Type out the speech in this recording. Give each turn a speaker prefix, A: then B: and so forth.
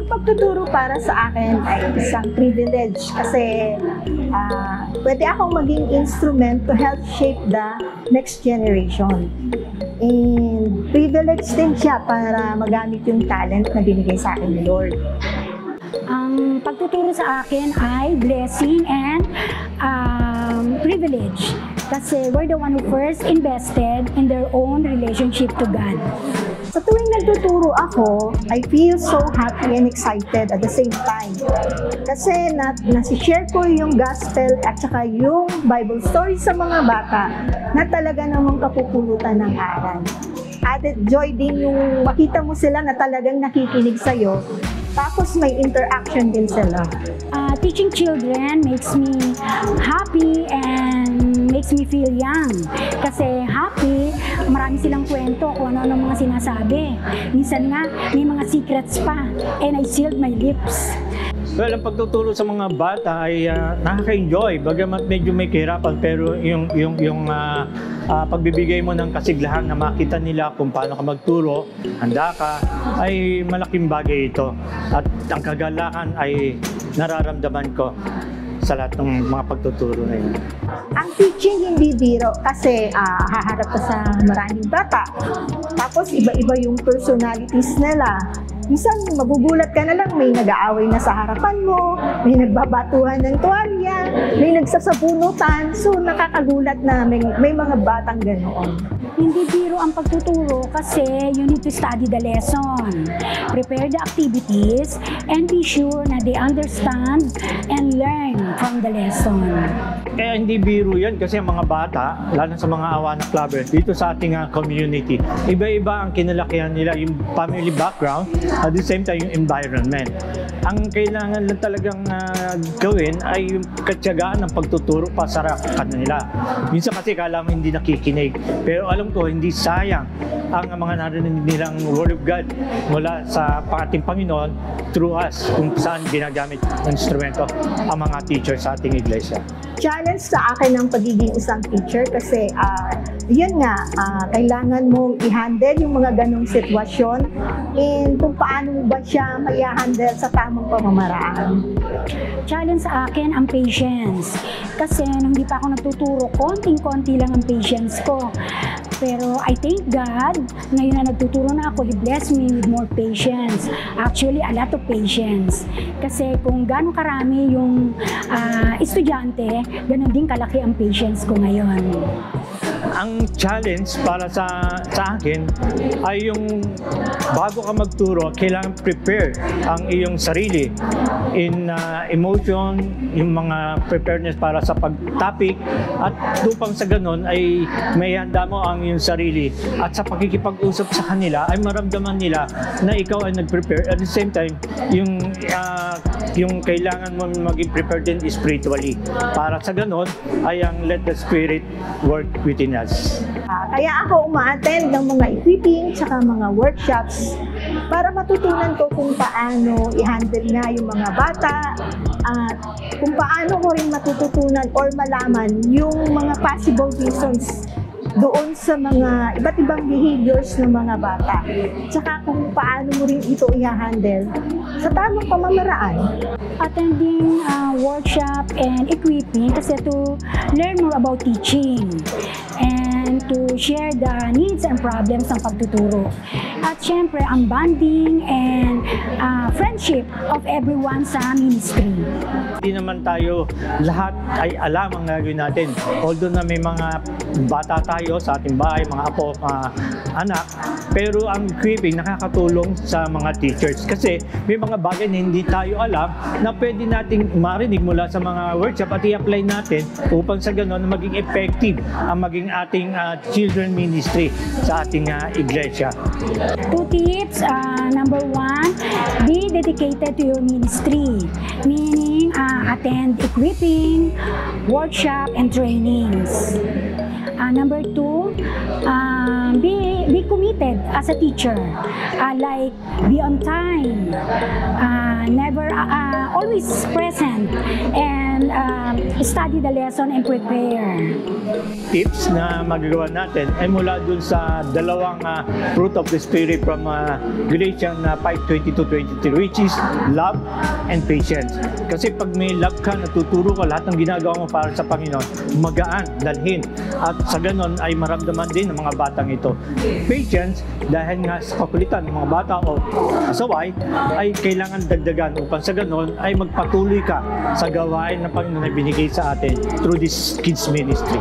A: Ang pagtuturo para sa akin ay isang privilege kasi pwede akong maging instrument to help shape the next generation. And privilege din siya para magamit yung talent na binigay sa akin ni Lord.
B: Ang pagtuturo sa akin ay blessing and privilege. Kasi we're the one who first invested in their own relationship to God.
A: Sa tuwing nagtuturo ako, I feel so happy and excited at the same time. Kasi nasi-share ko yung gospel at saka yung Bible story sa mga bata na talaga namang kapupulutan ng aral. Added joy din yung makita mo sila na talagang nakikinig sa'yo, tapos may interaction din sila.
B: Teaching children makes me happy and makes me feel young. Kasi happy, marami silang kwento kung ano-ano mga sinasabi. Minsan nga, may mga secrets pa. And I sealed my lips.
C: Well, ang pagtuturo sa mga bata ay nakaka-enjoy. Bagamat medyo may kahirapan, pero yung pagbibigay mo ng kasiglahan na makita nila kung paano ka magturo, handa ka, ay malaking bagay ito. At ang kagalakan ay nararamdaman ko sa lahat ng mga pagtuturo na yun.
A: Ang teaching hindi biro kasi haharap ka sa maraming bata. Tapos iba-iba yung personalities nila. Minsan magugulat ka na lang, may nag-aaway na sa harapan mo, may nagbabatuhan ng tuwalya, may nagsasabunutan. So nakakagulat na may mga batang ganoon.
B: Hindi biro ang pagtuturo kasi you need to study the lesson, prepare the activities, and be sure na they understand and learn from the lesson.
C: Kaya hindi biro yan kasi ang mga bata, lalo sa mga Awana Clubbers, dito sa ating community, iba-iba ang kinalakihan nila, yung family background, at the same time yung environment. Ang kailangan lang talagang gawin ay yung katyagaan ng pagtuturo para sa kanila. Minsan kasi kala mo hindi nakikinig, pero alam ko hindi sayang ang mga narinig nilang Word of God mula sa ating Panginoon through us kung saan ginagamit ng instrumento ang mga teachers sa ating iglesia.
A: Challenge sa akin ang pagiging isang teacher kasi yun nga, kailangan mong i-handle yung mga ganong sitwasyon and kung paano mo ba siya may-handle sa tamang pamamaraan.
B: Challenge sa akin ang patience. Kasi nung di pa ako nagtuturo, konting-konti lang ang patience ko. Pero I thank God, ngayon na nagtuturo na ako, He blessed me with more patience. Actually, a lot of patience. Kasi kung gano'ng karami yung estudyante, gano'n din kalaki ang patience ko ngayon.
C: Ang challenge para sa akin ay yung bago ka magturo, kailangan prepare ang iyong sarili in emotion, yung mga preparedness para sa pag-topic at upang sa ganun ay may handa mo ang iyong sarili at sa pakikipag-usap sa kanila ay maramdaman nila na ikaw ay nag-prepare at the same time yung kailangan mo maging prepared din spiritually para sa ganun ay ang let the Spirit work within us.
A: Kaya ako uma-attend ng mga equipping tsaka mga workshops para matutunan ko kung paano i-handle nga yung mga bata at kung paano ko rin matututunan or malaman yung mga possible reasons doon sa mga iba't ibang behaviors ng mga bata. Tsaka kung paano mo rin ito i-handle sa tamang pamamaraan.
B: Attending workshop and equipping kasi to learn more about teaching and to share the needs and problems ng pagtuturo. At syempre, ang bonding and friendship of everyone sa ministry.
C: Hindi naman tayo lahat ay alam ang gagawin natin. Although na may mga bata tayo sa ating bahay, mga apo, mga anak, pero ang equipping nakakatulong sa mga teachers kasi may mga bagay na hindi tayo alam na pwede nating marinig mula sa mga workshop at i-apply natin upang sa gano'n maging effective ang maging ating children ministry sa ating iglesia.
B: 2 tips. Number 1, be dedicated to your ministry. Meaning, attend equipping, workshop, and trainings. Number 2, be committed as a teacher. Like, be on time. Never always present and study the lesson and prepare.
C: Tips na magagawa natin ay mula dun sa dalawang fruit of the Spirit from Galatians 5:20-23, which is love and patience. Kasi pag may love ka, natuturo ka, lahat ng ginagawa mo para sa Panginoon, magaan, dalhin. At sa ganon ay maramdaman din ng mga batang ito. Patience, dahil nga sa kakulitan ng mga bata o asaway, ay kailangan dagdagan upang sa ganon ay magpatuloy ka sa gawain ng Panginoon na binigay sa atin through this kids ministry.